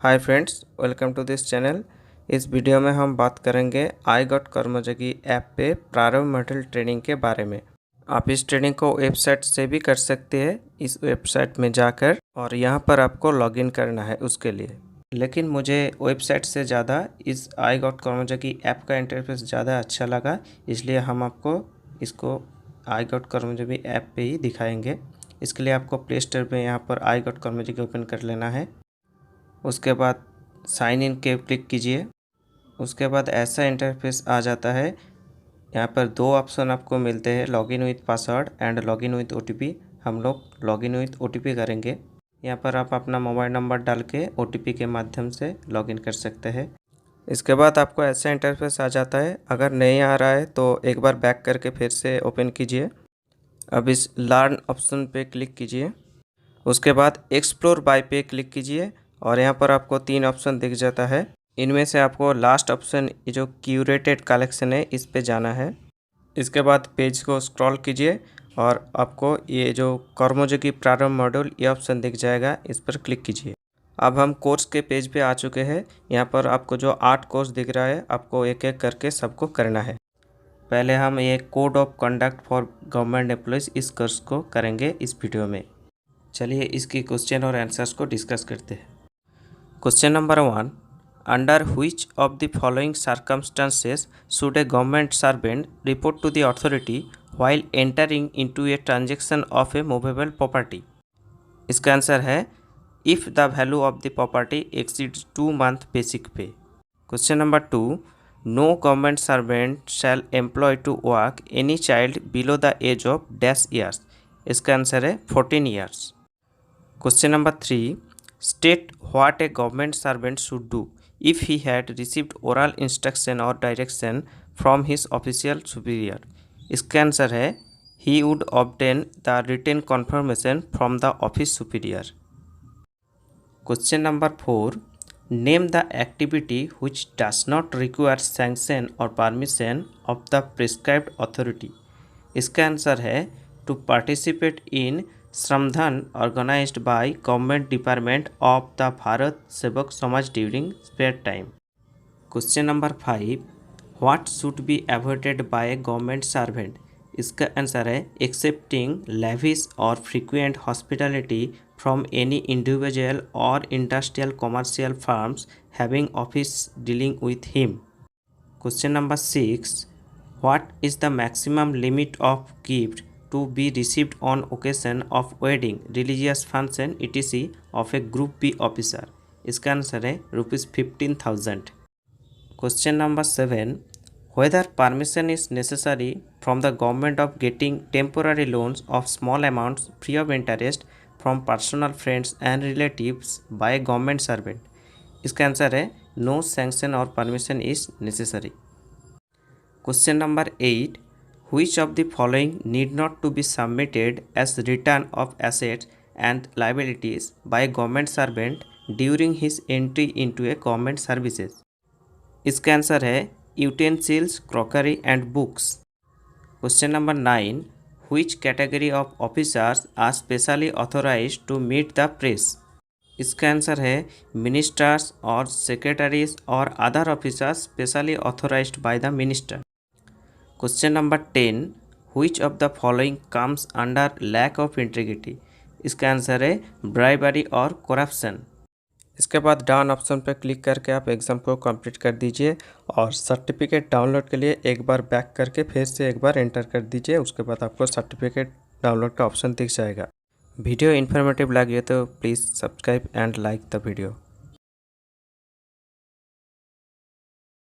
Hi friends, welcome to this channel. इस video में हम बात करेंगे आई गॉट कर्मयोगी ऐप पे प्रारंभ मॉडल ट्रेनिंग के बारे में। आप इस ट्रेनिंग को वेबसाइट से भी कर सकते हैं, इस वेबसाइट में जाकर, और यहाँ पर आपको लॉगिन करना है उसके लिए। लेकिन मुझे वेबसाइट से ज़्यादा इस आई गॉट कर्मयोगी ऐप का इंटरफेस ज़्यादा अच्छा लगा, इसलिए हम आपको इसको आई गॉट कर्मयोगी ऐप पे ही दिखाएंगे। इसके लिए आपको प्ले स्टोर में यहाँ पर आई गॉट कर्मयोगी ओपन कर लेना है। उसके बाद साइन इन के क्लिक कीजिए। उसके बाद ऐसा इंटरफेस आ जाता है। यहाँ पर दो ऑप्शन आपको मिलते हैं, login with password and login with OTP. हम लोग लॉगिन विथ ओटीपी करेंगे। यहाँ पर आप अपना मोबाइल नंबर डाल के ओटीपी के माध्यम से लॉगिन कर सकते हैं। इसके बाद आपको ऐसा इंटरफेस आ जाता है। अगर नहीं आ रहा है तो एक बार बैक करके फिर से ओपन कीजिए। अब इस लर्न ऑप्शन पे क्लिक कीजिए। उसके बाद एक्सप्लोर बाय पे क्लिक कीजिए और यहाँ पर आपको 3 ऑप्शन दिख जाता है। इनमें से आपको लास्ट ऑप्शन जो क्यूरेटेड कलेक्शन है इस पे जाना है। इसके बाद पेज को स्क्रॉल कीजिए और आपको ये जो कर्मयोगी प्रारंभ मॉड्यूल ये ऑप्शन दिख जाएगा, इस पर क्लिक कीजिए। अब हम कोर्स के पेज पे आ चुके हैं। यहाँ पर आपको जो 8 कोर्स दिख रहा है, आपको एक एक करके सबको करना है। पहले हम ये code of conduct for government employees इस कोर्स को करेंगे इस वीडियो में। चलिए इसकी क्वेश्चन और आंसर्स को डिस्कस करते हैं। Question number 1, under which of the following circumstances should a government servant report to the authority while entering into a transaction of a movable property. इसका आंसर है if the value of the property exceeds 2 month basic pay. Question number 2, no government servant shall employ to work any child below the age of dash years. इसका answer है 14 years. Question number 3, state what a government servant should do if he had received oral instruction or direction from his official superior. इसका answer है he would obtain the written confirmation from the office superior. Question number 4, name the activity which does not require sanction or permission of the prescribed authority. इसका answer है to participate in श्रमदान organized by government department of the Bharat सेवक समाज during spare time. Question number 5, what should be avoided by a government servant? इसका answer है accepting lavish or frequent hospitality from any individual or industrial commercial firms having office dealing with him. Question number 6, what is the maximum limit of gift to be received on occasion of wedding, religious function etc. of a Group B officer? इसका answer है ₹15,000. Question number 7, whether permission is necessary from the government of getting temporary loans of small amounts free of interest from personal friends and relatives by a government servant. इसका answer है no sanction or permission is necessary. Question number 8, which of the following need not to be submitted as return of assets and liabilities by a government servant during his entry into a government services? इसका answer है utensils, crockery and books. Question number 9, which category of officers are specially authorized to meet the press? इसका answer है ministers और secretaries और other officers specially authorized by the minister. Question number 10, which of the following comes under lack of integrity? इसका answer है bribery और corruption. इसके बाद down option पर क्लिक करके आप एग्ज़ाम को कंप्लीट कर दीजिए और सर्टिफिकेट डाउनलोड के लिए एक बार बैक करके फिर से एक बार एंटर कर दीजिए। उसके बाद आपको सर्टिफिकेट डाउनलोड का ऑप्शन दिख जाएगा। वीडियो इन्फॉर्मेटिव लगे तो please subscribe and like the video.